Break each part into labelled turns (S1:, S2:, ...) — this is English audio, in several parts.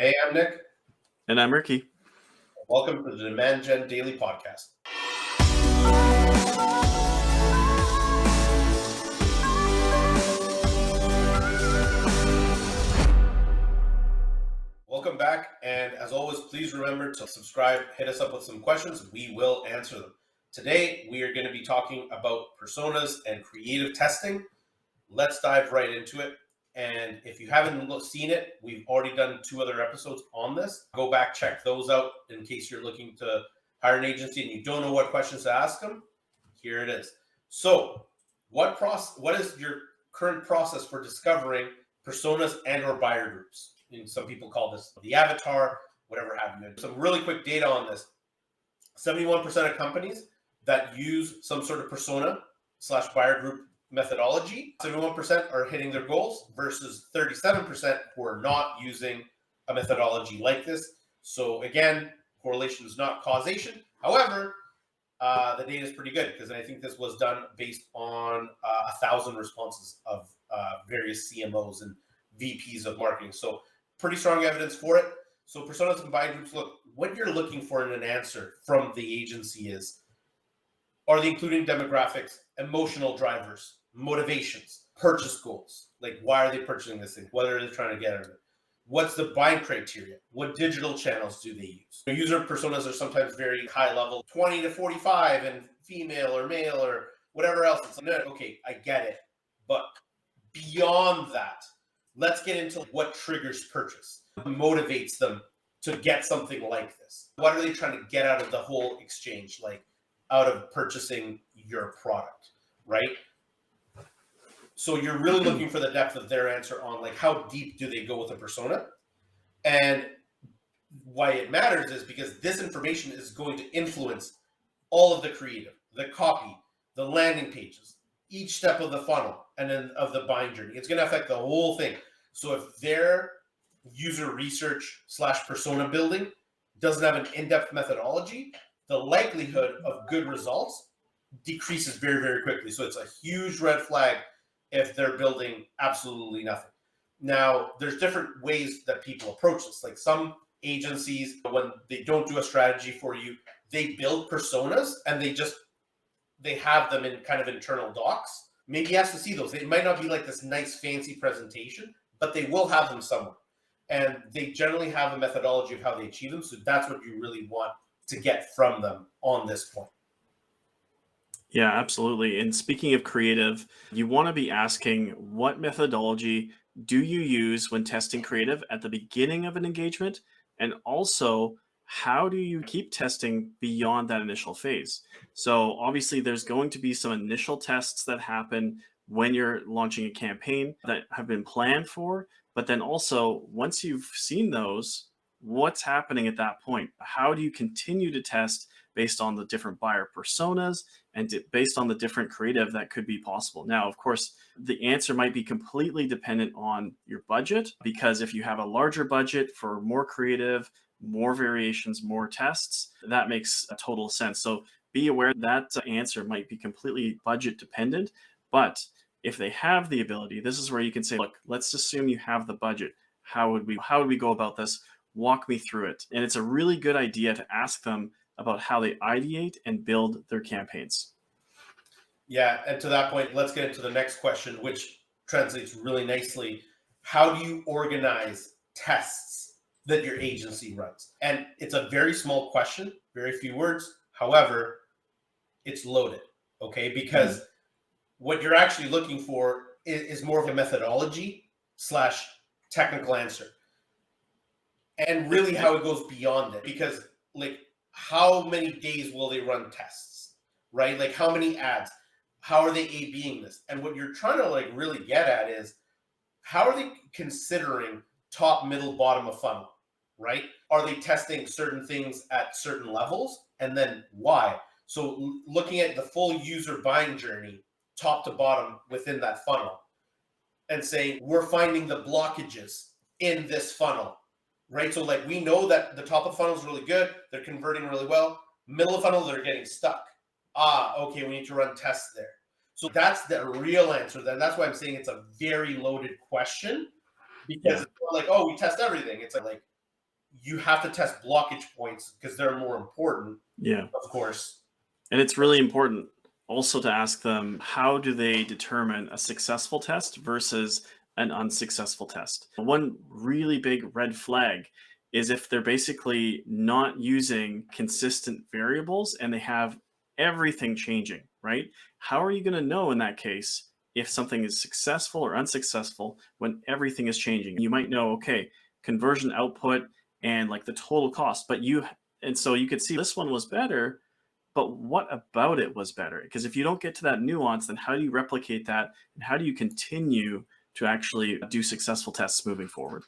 S1: Hey, I'm Nick.
S2: And I'm Ricky.
S1: Welcome to the Demand Gen Daily Podcast. Welcome back, and as always, please remember to subscribe, hit us up with some questions. We will answer them. Today, we are going to be talking about personas and creative testing. Let's dive right into it. And if you haven't seen it, we've already done 2 other episodes on this. Go back, check those out in case you're looking to hire an agency and you don't know what questions to ask them. Here it is. So what is your current process for discovering personas and or buyer groups? And some people call this the avatar, whatever have you. Some really quick data on this. 71% of companies that use some sort of persona / buyer group methodology, 71% are hitting their goals versus 37% who are not using a methodology like this. So again, correlation is not causation. However, the data is pretty good because I think this was done based on 1,000 responses of various CMOs and VPs of marketing. So pretty strong evidence for it. So personas and buyer groups, look, what you're looking for in an answer from the agency is, are they including demographics, emotional drivers, motivations, purchase goals? Like, why are they purchasing this thing? What are they trying to get out of it? What's the buying criteria? What digital channels do they use? User personas are sometimes very high level, 20 to 45 and female or male or whatever else. It's like, okay, I get it. But beyond that, let's get into what triggers purchase, what motivates them to get something like this. What are they trying to get out of the whole exchange, like out of purchasing your product, right? So you're really looking for the depth of their answer on like how deep do they go with a persona. And why it matters is because this information is going to influence all of the creative, the copy, the landing pages, each step of the funnel, and then of the buying journey. It's going to affect the whole thing. So if their user research / persona building doesn't have an in-depth methodology, the likelihood of good results decreases very, very quickly. So it's a huge red flag if they're building absolutely nothing. Now, there's different ways that people approach this. Like some agencies, when they don't do a strategy for you, they build personas and they have them in kind of internal docs. Maybe he has to see those. It might not be like this nice fancy presentation, but they will have them somewhere. And they generally have a methodology of how they achieve them. So that's what you really want to get from them on this point.
S2: Yeah, absolutely. And speaking of creative, you want to be asking, what methodology do you use when testing creative at the beginning of an engagement? And also, how do you keep testing beyond that initial phase? So obviously there's going to be some initial tests that happen when you're launching a campaign that have been planned for, but then also once you've seen those, what's happening at that point? How do you continue to test based on the different buyer personas and based on the different creative that could be possible? Now, of course, the answer might be completely dependent on your budget, because if you have a larger budget for more creative, more variations, more tests, that makes a total sense. So be aware that answer might be completely budget dependent, but if they have the ability, this is where you can say, look, let's assume you have the budget. How would we go about this? Walk me through it. And it's a really good idea to ask them about how they ideate and build their campaigns.
S1: Yeah, and to that point, let's get into the next question, which translates really nicely. How do you organize tests that your agency runs? And it's a very small question, very few words. However, it's loaded, okay? Because what you're actually looking for is more of a methodology / technical answer. And really how it goes beyond it. Because like, how many days will they run tests, right? Like how many ads? How are they A/Bing this? And what you're trying to like really get at is, how are they considering top, middle, bottom of funnel, right? Are they testing certain things at certain levels? And then why? So looking at the full user buying journey, top to bottom within that funnel, and saying, we're finding the blockages in this funnel, right? So like we know that the top of the funnel is really good. They're converting really well. Middle of the funnel, they're getting stuck. Okay, we need to run tests there. So that's the real answer. Then that's why I'm saying it's a very loaded question, because it's not like, oh, we test everything. It's like, you have to test blockage points because they're more important,
S2: Yeah.
S1: of course.
S2: And it's really important also to ask them, how do they determine a successful test versus an unsuccessful test? One really big red flag is if they're basically not using consistent variables and they have everything changing, right? How are you going to know in that case if something is successful or unsuccessful when everything is changing? You might know, okay, conversion output and like the total cost, and so you could see this one was better, but what about it was better? Because if you don't get to that nuance, then how do you replicate that? And how do you continue to actually do successful tests moving forward?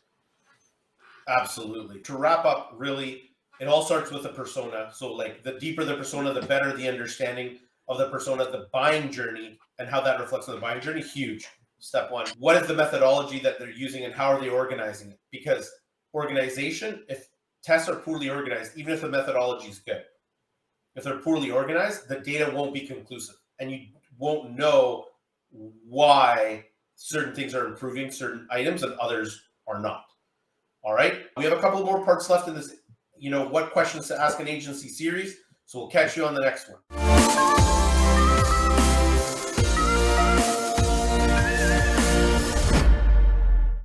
S1: Absolutely. To wrap up, really, it all starts with a persona. So, like, the deeper the persona, the better the understanding of the persona, the buying journey, and how that reflects on the buying journey. Huge. Step one. What is the methodology that they're using and how are they organizing it? Because organization, if tests are poorly organized, even if the methodology is good, if they're poorly organized, the data won't be conclusive and you won't know why certain things are improving certain items and others are not. All right. We have a couple more parts left in this, what questions to ask an agency series. So we'll catch you on the next one.